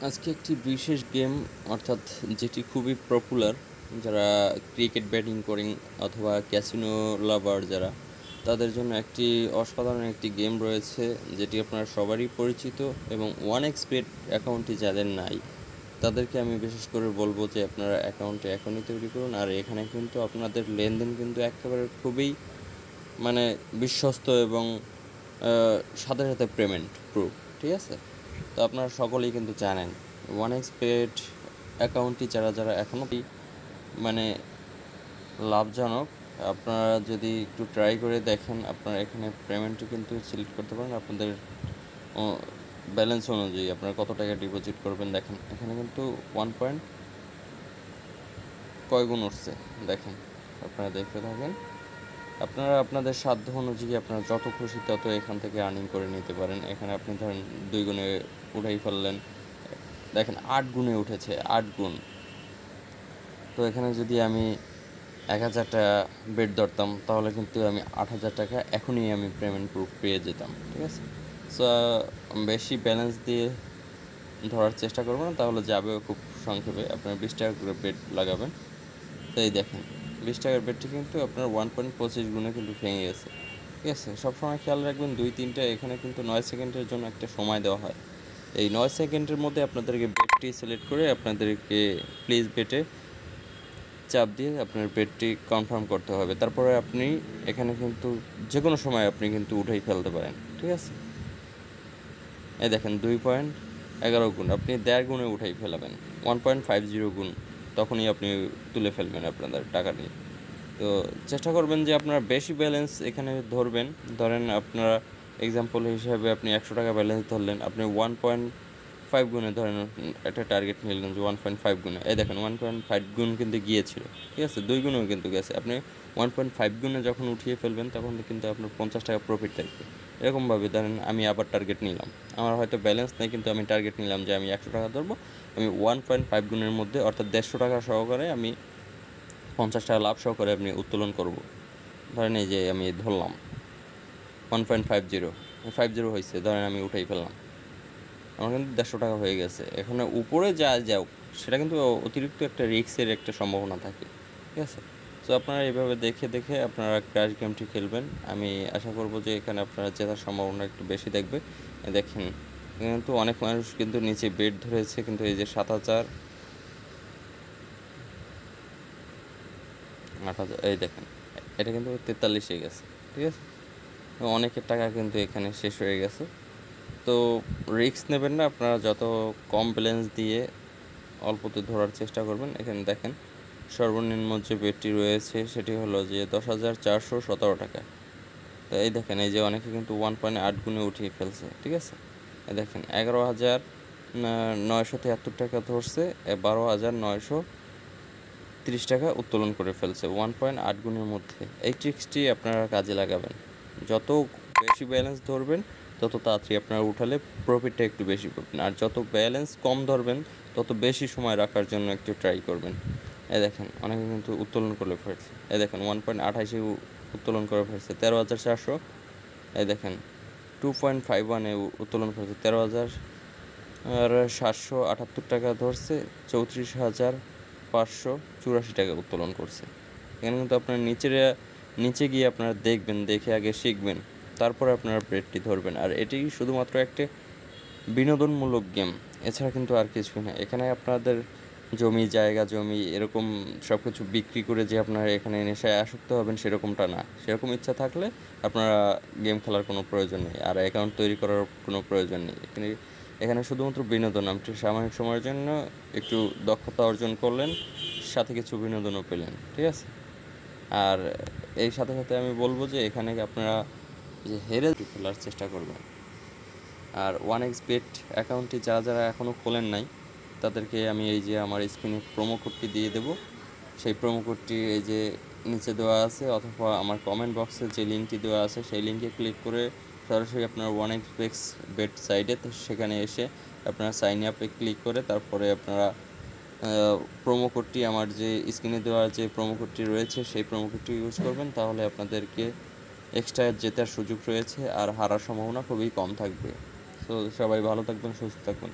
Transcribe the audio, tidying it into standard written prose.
আজকে একটি বিশেষ গেম অর্থাৎ যেটি খুবই পপুলার যারা ক্রিকেট ব্যাটিং করেন অথবা ক্যাসিনো লাভার যারা তাদের জন্য একটি অসাধারণ একটি গেম রয়েছে যেটি আপনারা সবারই পরিচিত এবং ওয়ান এক্স বেট অ্যাকাউন্টটি যাদের নাই তাদেরকে আমি বিশেষ করে বলবো যে আপনারা অ্যাকাউন্টে এখনই তৈরি করুন। আর এখানে কিন্তু আপনাদের লেনদেন কিন্তু একেবারে খুবই বিশ্বস্ত এবং সাথে সাথে পেমেন্ট প্রুফ, ঠিক আছে? তো আপনারা সকলেই কিন্তু জানেন ওয়ান এক্স বেট অ্যাকাউন্টটি যারা যারা এখনও মানে লাভজনক, আপনারা যদি একটু ট্রাই করে দেখেন আপনারা এখানে পেমেন্টটি কিন্তু সিলেক্ট করতে পারেন আপনাদের ব্যালেন্স অনুযায়ী আপনারা কত টাকা ডিপোজিট করবেন। দেখেন এখানে কিন্তু 1 কয় গুণ উঠছে দেখেন, আপনারা দেখতে থাকেন। আপনারা আপনাদের সাধ্য অনুযায়ী আপনারা যত খুশি তত এখান থেকে আর্নিং করে নিতে পারেন। এখানে আপনি ধরেন 2 গুণে উঠাই ফেললেন, দেখেন 8 গুণে উঠেছে, 8 গুণ। তো এখানে যদি আমি 1000 টাকা বেট ধরতাম তাহলে কিন্তু আমি 8000 টাকা এখনই আমি পেমেন্ট প্রুফ পেয়ে যেতাম, ঠিক আছে? সো বেশি ব্যালেন্স দিয়ে ধরার চেষ্টা করবো না, তাহলে যাবেও খুব সংক্ষেপে। আপনার 20 টাকা করে বেট লাগাবেন। তো এই দেখেন 20 টাকার বেটটি কিন্তু আপনার 1.25 গুণে কিন্তু ভেঙে গেছে, ঠিক আছে? সবসময় খেয়াল রাখবেন 2-3টা এখানে কিন্তু 9 সেকেন্ডের জন্য একটা সময় দেওয়া হয়। এই 9 সেকেন্ডের মধ্যে আপনাদেরকে বেটটি সিলেক্ট করে আপনাদেরকে প্লিজ বেটে চাপ দিয়ে আপনার বেটটি কনফার্ম করতে হবে। তারপরে আপনি এখানে কিন্তু যে কোনো সময় আপনি কিন্তু উঠেই ফেলতে পারেন, ঠিক আছে? এই দেখেন 2.11 গুণ, আপনি 1.5 গুণে উঠাই ফেলাবেন। 1.50 গুণ তখনই আপনি তুলে ফেলবেন আপনাদের টাকা নিয়ে। তো চেষ্টা করবেন যে আপনারা বেশি ব্যালেন্স এখানে ধরবেন। ধরেন আপনারা এক্সাম্পল হিসাবে আপনি 100 টাকা ব্যালেন্স ধরলেন, আপনি 1.5 গুণে ধরেন একটা টার্গেট নিলেন যে 1.5 গুণে। এই দেখেন 1.5 গুণ কিন্তু গিয়েছিল, ঠিক আছে? 2 গুণেও কিন্তু গেছে। আপনি 1.5 গুণে যখন উঠিয়ে ফেলবেন তখন কিন্তু আপনার 50 টাকা প্রফিট থাকবে। এরকমভাবে ধরেন আমি আবার টার্গেট নিলাম, আমার হয়তো ব্যালেন্স নেই কিন্তু আমি টার্গেট নিলাম যে আমি 100 টাকা ধরবো, আমি 1.5 গুণের মধ্যে অর্থাৎ 150 টাকা সহকারে আমি 50 টাকা লাভ সহকারে আপনি উত্তোলন করব। ধরেন এই যে আমি ধরলাম 1.50 হয়েছে, ধরেন আমি উঠেই ফেললাম, আমার কিন্তু 150 টাকা হয়ে গেছে। এখানে উপরে যা যাও সেটা কিন্তু অতিরিক্ত একটা রিস্কের একটা সম্ভাবনা থাকে, ঠিক আছে? তো আপনারা এইভাবে দেখে দেখে আপনারা ক্র্যাশ গেমটি খেলবেন। আমি আশা করব যে এখানে আপনারা জেতার সম্ভাবনা একটু বেশি দেখবে। দেখেন কিন্তু অনেক মানুষ কিন্তু নিচে বেট ধরেছে, কিন্তু এই যে 7000 8000, এই দেখেন এটা কিন্তু 43 গেছে, ঠিক আছে? অনেকের টাকা কিন্তু এখানে শেষ হয়ে গেছে। তো রিস্ক নেবেন না, আপনারা যত কম ব্যালেন্স দিয়ে অল্পতে ধরার চেষ্টা করবেন। এখানে দেখেন সর্বনিম্ন যে বেটটি রয়েছে সেটি হলো যে 10,417 টাকা। তো এই দেখেন এই যে অনেকে কিন্তু 1.8 গুণে উঠিয়ে ফেলছে, ঠিক আছে? এই দেখেন 11,973 টাকা ধরছে, 12,930 টাকা উত্তোলন করে ফেলছে 1.8 গুণের মধ্যে। এই ট্রিক্সটি আপনারা কাজে লাগাবেন। যত বেশি ব্যালেন্স ধরবেন তত তাড়াতাড়ি আপনারা উঠালে প্রফিটটা একটু বেশি পাবেন, আর যত ব্যালেন্স কম ধরবেন তত বেশি সময় রাখার জন্য একটু ট্রাই করবেন। এই দেখেন অনেকে কিন্তু উত্তোলন করে ফেলছে, এই দেখেন 1.28 উত্তোলন করে ফেলছে 13,400। এই দেখেন 2.51 উত্তোলন করেছে 13,778 টাকা ধরছে, 34,584 টাকা উত্তোলন করছে। এখানে কিন্তু আপনার নিচে গিয়ে আপনারা দেখবেন, দেখে আগে শিখবেন, তারপরে আপনারা ব্রেডটি ধরবেন। আর এটি শুধুমাত্র একটা বিনোদনমূলক গেম, এছাড়া কিন্তু আর কিছুই না। এখানে আপনাদের জমি এরকম সব কিছু বিক্রি করে যে আপনারা এখানে নেশায় আসক্ত হবেন সেরকমটা না। সেরকম ইচ্ছা থাকলে আপনারা গেম খেলার কোনো প্রয়োজন নেই, আর অ্যাকাউন্ট তৈরি করার কোনো প্রয়োজন নেই। এখানে শুধুমাত্র বিনোদন, আপনি সাময়িক সময়ের জন্য একটু দক্ষতা অর্জন করলেন, সাথে কিছু বিনোদনও পেলেন, ঠিক আছে? আর এই সাথে সাথে আমি বলবো যে এখানে আপনারা যে হেরে খেলার চেষ্টা করবেন। আর ওয়ান এক্স বেট অ্যাকাউন্টটি যারা যারা এখনও খোলেন নাই তাদেরকে আমি এই যে আমার স্ক্রিনে প্রোমো কোডটি দিয়ে দেবো। সেই প্রোমো কোডটি এই যে নিচে দেওয়া আছে, অথবা আমার কমেন্ট বক্সে যে লিঙ্কটি দেওয়া আছে সেই লিঙ্কে ক্লিক করে সরাসরি আপনার ওয়ান এক্স বেট সাইটে, তো সেখানে এসে আপনারা সাইন আপে ক্লিক করে তারপরে আপনারা প্রোমো কোডটি আমার যে স্ক্রিনে দেওয়া যে প্রোমো কোডটি রয়েছে সেই প্রোমো কোডটি ইউজ করবেন, তাহলে আপনাদেরকে এক্সট্রা জেতার সুযোগ রয়েছে আর হারার সম্ভাবনা খুবই কম থাকবে। তো সবাই ভালো থাকবেন, সুস্থ থাকবেন।